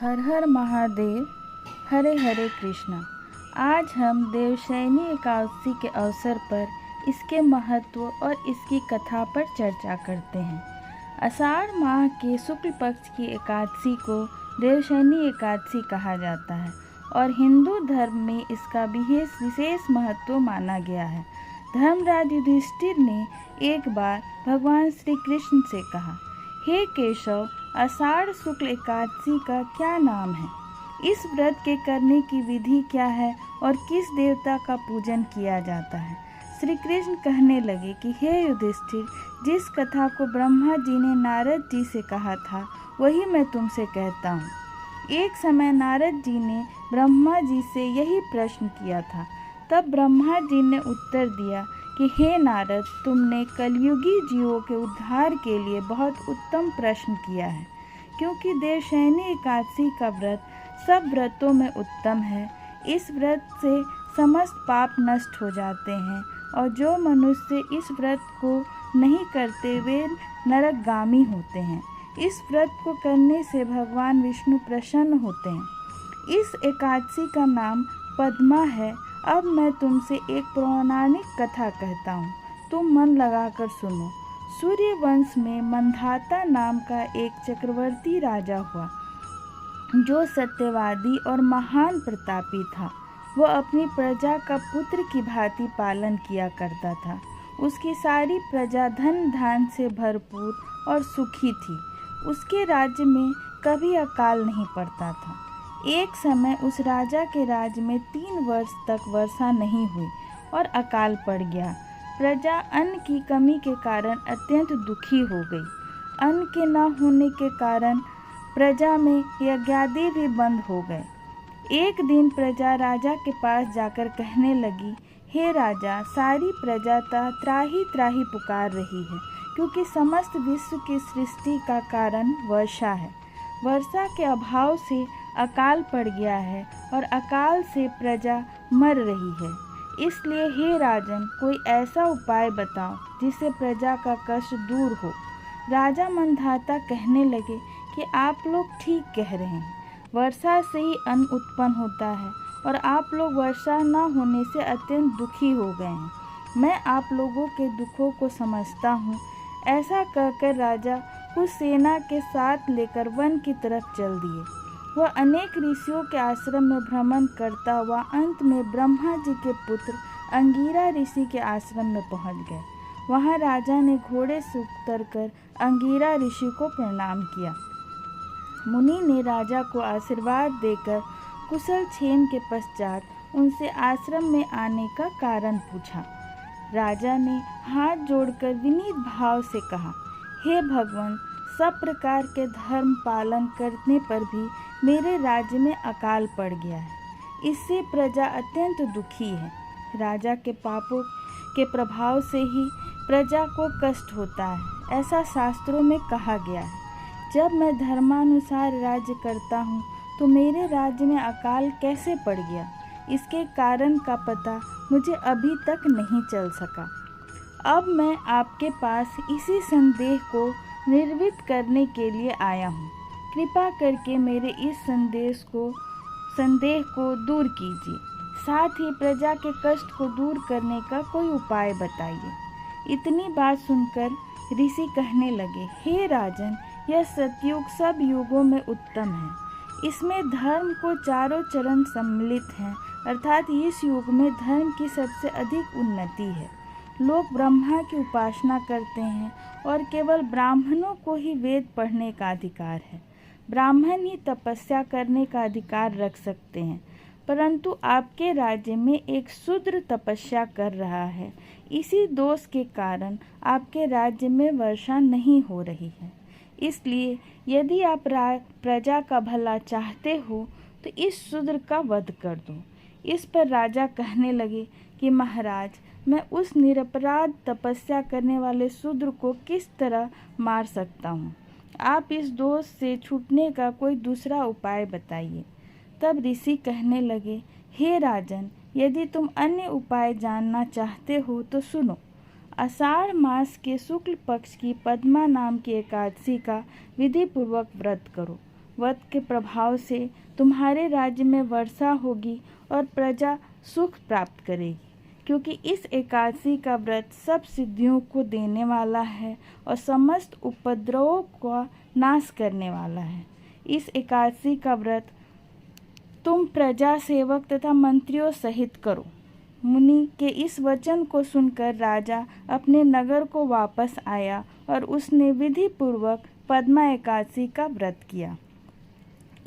हर हर महादेव, हरे हरे कृष्णा। आज हम देवशयनी एकादशी के अवसर पर इसके महत्व और इसकी कथा पर चर्चा करते हैं। आषाढ़ माह के शुक्ल पक्ष की एकादशी को देवशयनी एकादशी कहा जाता है और हिंदू धर्म में इसका विशेष महत्व माना गया है। धर्मराज युधिष्ठिर ने एक बार भगवान श्री कृष्ण से कहा, हे केशव, आषाढ़ शुक्ल एकादशी का क्या नाम है? इस व्रत के करने की विधि क्या है और किस देवता का पूजन किया जाता है? श्री कृष्ण कहने लगे कि हे युधिष्ठिर, जिस कथा को ब्रह्मा जी ने नारद जी से कहा था वही मैं तुमसे कहता हूँ। एक समय नारद जी ने ब्रह्मा जी से यही प्रश्न किया था। तब ब्रह्मा जी ने उत्तर दिया कि हे नारद, तुमने कलयुगी जीवों के उद्धार के लिए बहुत उत्तम प्रश्न किया है, क्योंकि देवशयनी एकादशी का व्रत सब व्रतों में उत्तम है। इस व्रत से समस्त पाप नष्ट हो जाते हैं और जो मनुष्य इस व्रत को नहीं करते वे नरकगामी होते हैं। इस व्रत को करने से भगवान विष्णु प्रसन्न होते हैं। इस एकादशी का नाम पद्मा है। अब मैं तुमसे एक पौराणिक कथा कहता हूँ, तुम मन लगाकर सुनो। सूर्य वंश में मंधाता नाम का एक चक्रवर्ती राजा हुआ, जो सत्यवादी और महान प्रतापी था। वह अपनी प्रजा का पुत्र की भांति पालन किया करता था। उसकी सारी प्रजा धन धान से भरपूर और सुखी थी। उसके राज्य में कभी अकाल नहीं पड़ता था। एक समय उस राजा के राज्य में 3 वर्ष तक वर्षा नहीं हुई और अकाल पड़ गया। प्रजा अन्न की कमी के कारण अत्यंत दुखी हो गई। अन्न के न होने के कारण प्रजा में यज्ञादि भी बंद हो गए। एक दिन प्रजा राजा के पास जाकर कहने लगी, हे राजा, सारी प्रजा त्राही त्राही पुकार रही है, क्योंकि समस्त विश्व की सृष्टि का कारण वर्षा है। वर्षा के अभाव से अकाल पड़ गया है और अकाल से प्रजा मर रही है। इसलिए हे राजन, कोई ऐसा उपाय बताओ जिससे प्रजा का कष्ट दूर हो। राजा मंधाता कहने लगे कि आप लोग ठीक कह रहे हैं। वर्षा से ही अन्न उत्पन्न होता है और आप लोग वर्षा न होने से अत्यंत दुखी हो गए हैं। मैं आप लोगों के दुखों को समझता हूँ। ऐसा कहकर राजा कुछ सेना के साथ लेकर वन की तरफ चल दिए। वह अनेक ऋषियों के आश्रम में भ्रमण करता हुआ अंत में ब्रह्मा जी के पुत्र अंगिरा ऋषि के आश्रम में पहुंच गए। वहां राजा ने घोड़े से उतरकर अंगिरा ऋषि को प्रणाम किया। मुनि ने राजा को आशीर्वाद देकर कुशल क्षेम के पश्चात उनसे आश्रम में आने का कारण पूछा। राजा ने हाथ जोड़कर विनीत भाव से कहा, हे भगवान, सब प्रकार के धर्म पालन करने पर भी मेरे राज्य में अकाल पड़ गया है। इससे प्रजा अत्यंत दुखी है। राजा के पापों के प्रभाव से ही प्रजा को कष्ट होता है, ऐसा शास्त्रों में कहा गया है। जब मैं धर्मानुसार राज्य करता हूँ तो मेरे राज्य में अकाल कैसे पड़ गया, इसके कारण का पता मुझे अभी तक नहीं चल सका। अब मैं आपके पास इसी संदेह को निर्वित करने के लिए आया हूँ। कृपा करके मेरे इस संदेह को दूर कीजिए। साथ ही प्रजा के कष्ट को दूर करने का कोई उपाय बताइए। इतनी बात सुनकर ऋषि कहने लगे, हे राजन, यह सतयुग सब युगों में उत्तम है। इसमें धर्म को चारों चरण सम्मिलित हैं, अर्थात इस युग में धर्म की सबसे अधिक उन्नति है। लोग ब्रह्मा की उपासना करते हैं और केवल ब्राह्मणों को ही वेद पढ़ने का अधिकार है। ब्राह्मण ही तपस्या करने का अधिकार रख सकते हैं, परंतु आपके राज्य में एक शूद्र तपस्या कर रहा है। इसी दोष के कारण आपके राज्य में वर्षा नहीं हो रही है। इसलिए यदि आप प्रजा का भला चाहते हो तो इस शूद्र का वध कर दो। इस पर राजा कहने लगे कि महाराज, मैं उस निरपराध तपस्या करने वाले शूद्र को किस तरह मार सकता हूँ? आप इस दोष से छूटने का कोई दूसरा उपाय बताइए। तब ऋषि कहने लगे, हे राजन, यदि तुम अन्य उपाय जानना चाहते हो तो सुनो। आषाढ़ मास के शुक्ल पक्ष की पद्मा नाम की एकादशी का विधि पूर्वक व्रत करो। व्रत के प्रभाव से तुम्हारे राज्य में वर्षा होगी और प्रजा सुख प्राप्त करेगी, क्योंकि इस एकादशी का व्रत सब सिद्धियों को देने वाला है और समस्त उपद्रवों का नाश करने वाला है। इस एकादशी का व्रत तुम प्रजा, सेवक तथा मंत्रियों सहित करो। मुनि के इस वचन को सुनकर राजा अपने नगर को वापस आया और उसने विधि पूर्वक पद्मा एकादशी का व्रत किया।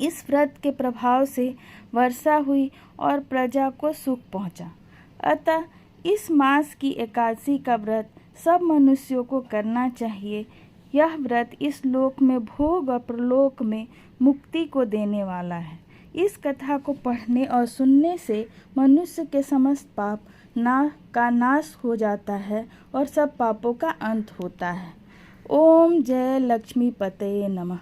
इस व्रत के प्रभाव से वर्षा हुई और प्रजा को सुख पहुंचा। अतः इस मास की एकादशी का व्रत सब मनुष्यों को करना चाहिए। यह व्रत इस लोक में भोग और प्रलोक में मुक्ति को देने वाला है। इस कथा को पढ़ने और सुनने से मनुष्य के समस्त पाप का नाश हो जाता है और सब पापों का अंत होता है। ओम जय लक्ष्मीपतये नमः।